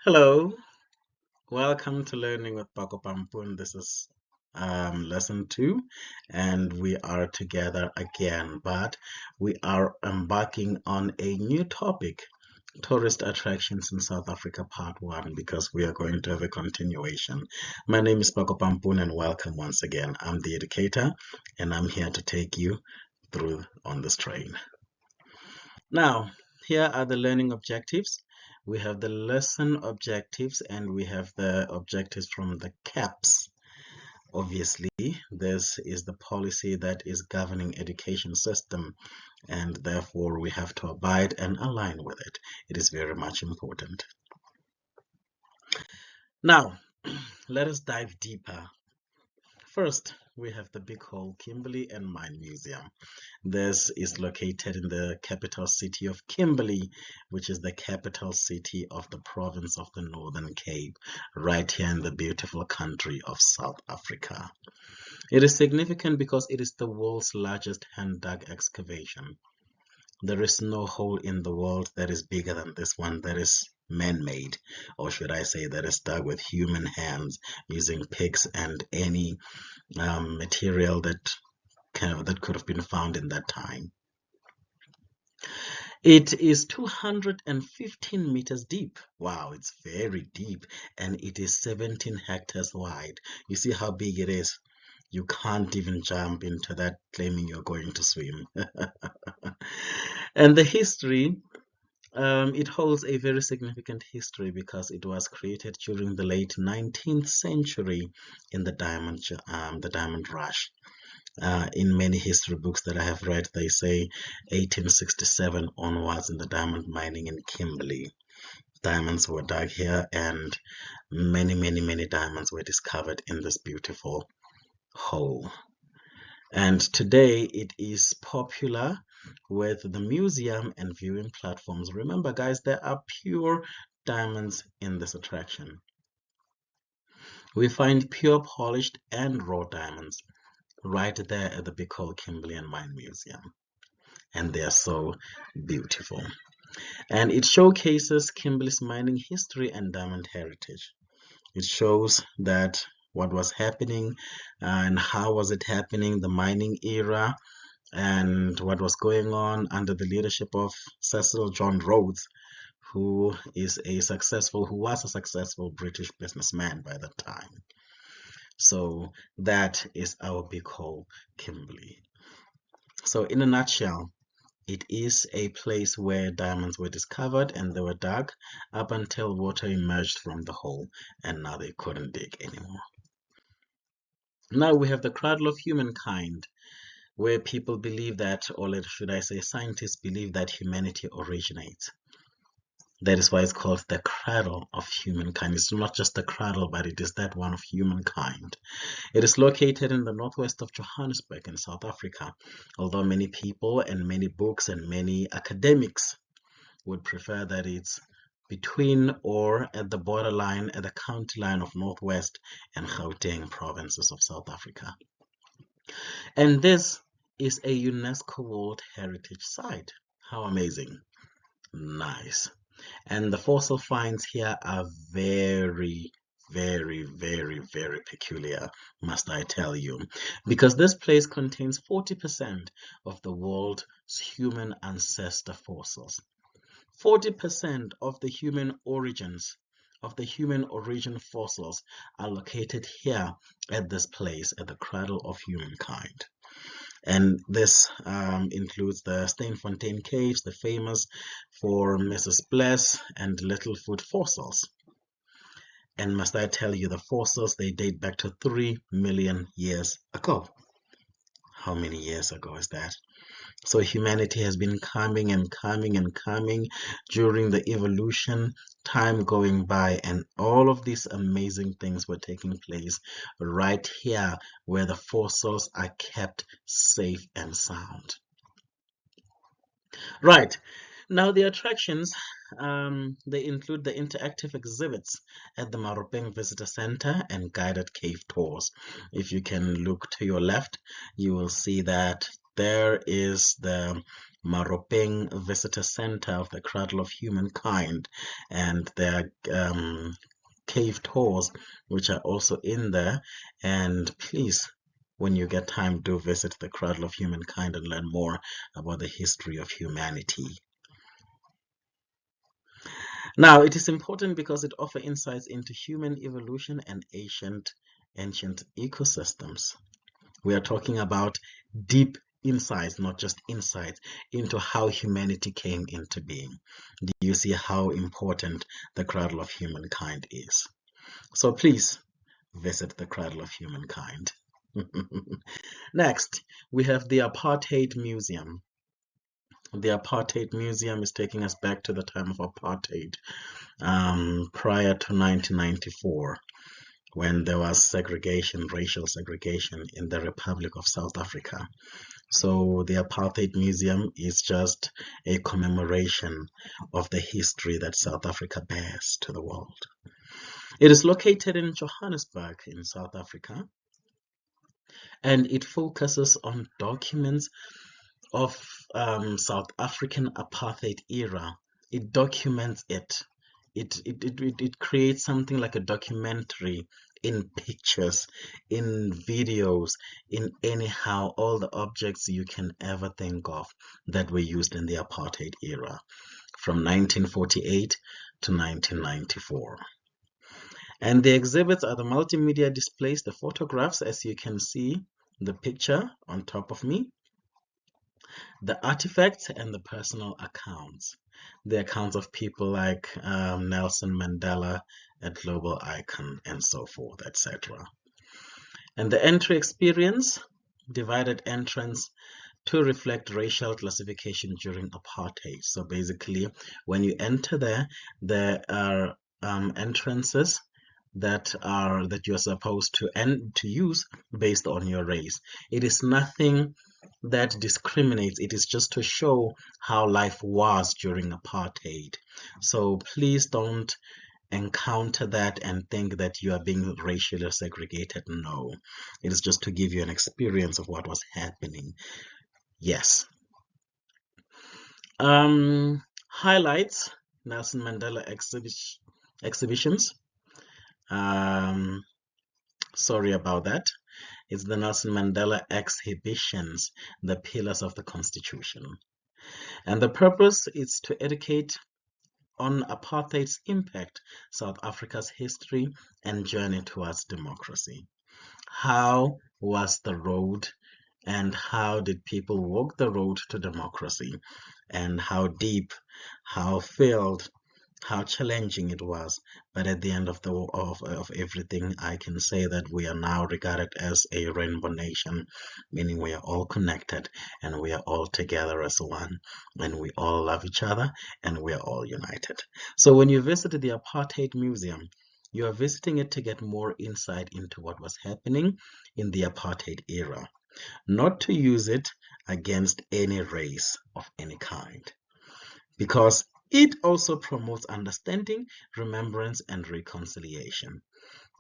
Hello, welcome to Learning with Paco Pampun. This is lesson 2, and we are together again, but we are embarking on a new topic, tourist attractions in South Africa, part 1, because we are going to have a continuation. My name is Paco Pampun, and welcome once again. I'm the educator, and I'm here to take you through on this train. Now, here are the learning objectives. We have the lesson objectives and we have the objectives from the CAPS. Obviously, this is the policy that is governing education system, and therefore we have to abide and align with it. It is very much important. Now, let us dive deeper. First, we have the Big Hole Kimberley and Mine Museum. This is located in the capital city of Kimberley, which is the capital city of the province of the Northern Cape, right here in the beautiful country of South Africa. It is significant because it is the world's largest hand-dug excavation. There is no hole in the world that is bigger than this one that is man-made, or should I say that is dug with human hands using picks and any material that could have been found in that time. It is 215 meters deep. Wow, it's very deep, and it is 17 hectares wide. You see how big it is? You can't even jump into that claiming you're going to swim. And the history, it holds a very significant history because it was created during the late 19th century in the diamond rush. In many history books that I have read, they say 1867 onwards in the diamond mining in Kimberley. Diamonds were dug here and many diamonds were discovered in this beautiful hole. And today it is popular with the museum and viewing platforms. Remember, guys, there are pure diamonds in this attraction. We find pure polished and raw diamonds right there at the Big Hole Kimberley and Mine Museum. And they are so beautiful. And it showcases Kimberley's mining history and diamond heritage. It shows that what was happening and how was it happening, the mining era, and what was going on under the leadership of Cecil John Rhodes, who was a successful British businessman by that time. So that is our Big Hole Kimberley. So in a nutshell, it is a place where diamonds were discovered and they were dug up until water emerged from the hole and now they couldn't dig anymore. Now we have the cradle of humankind, where people believe that, or should I say scientists believe that humanity originates. That is why it's called the cradle of humankind. It's not just the cradle, but it is that one of humankind. It is located in the northwest of Johannesburg in South Africa, although many people and many books and many academics would prefer that it's between or at the borderline, at the county line of Northwest and Gauteng provinces of South Africa. And this is a UNESCO World Heritage Site. How amazing. Nice. And the fossil finds here are very peculiar, must I tell you, because this place contains 40% of the world's human ancestor fossils. 40% of the human origin fossils are located here at this place, at the cradle of humankind. And this includes the Steenfontein Caves, the famous for Mrs. Bless and Littlefoot fossils. And must I tell you, the fossils, they date back to 3 million years ago. How many years ago is that? So humanity has been coming and coming and coming during the evolution, time going by, and all of these amazing things were taking place right here where the fossils are kept safe and sound. Right. Now the attractions, they include the interactive exhibits at the Maropeng Visitor Center and guided cave tours. If you can look to your left, you will see that there is the Maropeng Visitor Center of the Cradle of Humankind, and their cave tours, which are also in there. And please, when you get time, do visit the Cradle of Humankind and learn more about the history of humanity. Now, it is important because it offers insights into human evolution and ancient ecosystems. We are talking about deep insights, not just insights, into how humanity came into being. Do you see how important the Cradle of Humankind is? So please visit the Cradle of Humankind. Next, we have the Apartheid Museum. The Apartheid Museum is taking us back to the time of apartheid, prior to 1994, when there was segregation, racial segregation in the Republic of South Africa. So the Apartheid Museum is just a commemoration of the history that South Africa bears to the world. It is located in Johannesburg in South Africa, and it focuses on documents of South African apartheid era. It documents it. It creates something like a documentary in pictures, in videos, in anyhow, all the objects you can ever think of that were used in the apartheid era from 1948 to 1994. And the exhibits are the multimedia displays, the photographs, as you can see the picture on top of me, the artifacts, and the personal accounts. The accounts of people like Nelson Mandela, a global icon, and so forth, etc. And the entry experience, divided entrance to reflect racial classification during apartheid. So basically, when you enter there are entrances that you're supposed to use based on your race. It is nothing that discriminates. It is just to show how life was during apartheid. So please don't encounter that and think that you are being racially segregated. No, it is just to give you an experience of what was happening. Yes. Highlights: Nelson Mandela exhibitions. Sorry about that. It's the Nelson Mandela exhibitions, the pillars of the Constitution. And the purpose is to educate on apartheid's impact, South Africa's history, and journey towards democracy. How was the road, and how did people walk the road to democracy, and how deep, how filled, how challenging it was. But at the end of everything, I can say that we are now regarded as a rainbow nation, meaning we are all connected and we are all together as one, and we all love each other and we are all united. So when you visit the Apartheid Museum, you are visiting it to get more insight into what was happening in the apartheid era, not to use it against any race of any kind, because it also promotes understanding, remembrance, and reconciliation.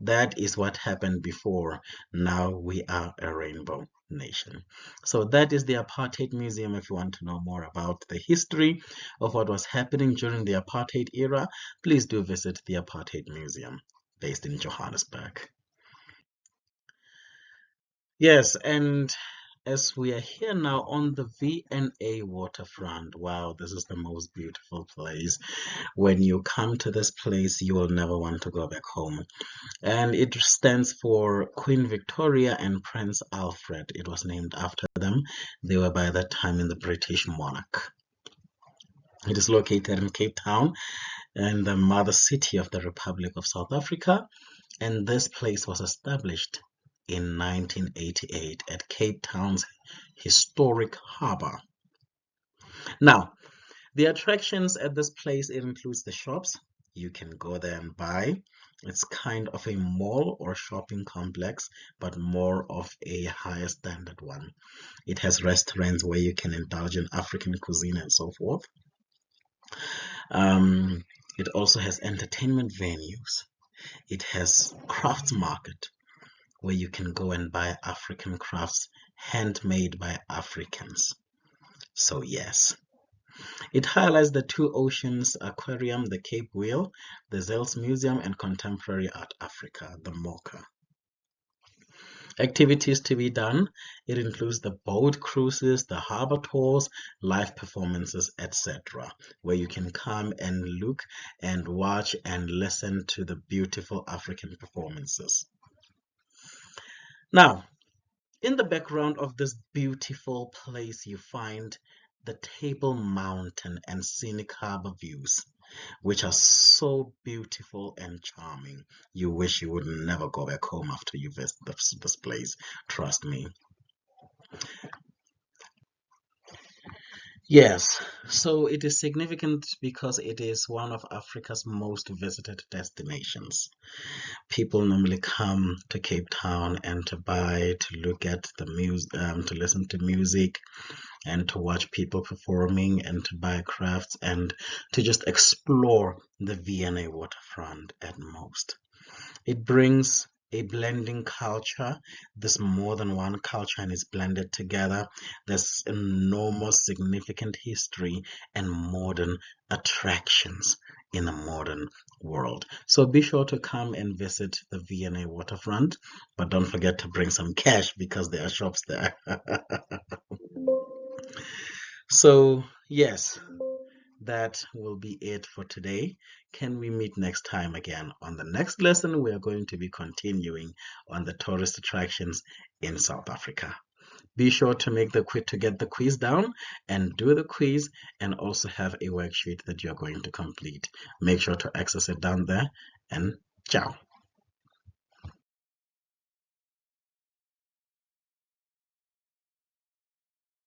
That is what happened before. Now we are a rainbow nation. So that is the Apartheid Museum. If you want to know more about the history of what was happening during the apartheid era, please do visit the Apartheid Museum based in Johannesburg. Yes, and as we are here now on the V&A waterfront, wow, this is the most beautiful place. When you come to this place, you will never want to go back home. And it stands for Queen Victoria and Prince Alfred. It was named after them. They were by that time in the British monarch. It is located in Cape Town, and the mother city of the Republic of South Africa. And this place was established in 1988 at Cape Town's historic harbor. Now, the attractions at this place, it includes the shops. You can go there and buy. It's kind of a mall or shopping complex, but more of a higher standard one. It has restaurants where you can indulge in African cuisine and so forth. It also has entertainment venues. It has crafts market where you can go and buy African crafts handmade by Africans. So yes, it highlights the Two Oceans Aquarium, the Cape Wheel, the Zels Museum, and Contemporary Art Africa, the MOCA. Activities to be done. It includes the boat cruises, the harbor tours, live performances, etc., where you can come and look and watch and listen to the beautiful African performances. Now, in the background of this beautiful place, you find the Table Mountain and scenic harbor views, which are so beautiful and charming. You wish you would never go back home after you visit this place. Trust me. Yes, so it is significant because it is one of Africa's most visited destinations. People normally come to Cape Town and to buy, to look at the music, to listen to music, and to watch people performing, and to buy crafts, and to just explore the V&A waterfront at most. It brings a blending culture. There's more than one culture and it's blended together. There's enormous significant history and modern attractions in a modern world. So be sure to come and visit the V&A waterfront, but don't forget to bring some cash because there are shops there. So, yes, that will be it for today. Can we meet next time again? On the next lesson, we are going to be continuing on the tourist attractions in South Africa. Be sure to make the quiz to get the quiz down and do the quiz, and also have a worksheet that you're going to complete. Make sure to access it down there, and ciao.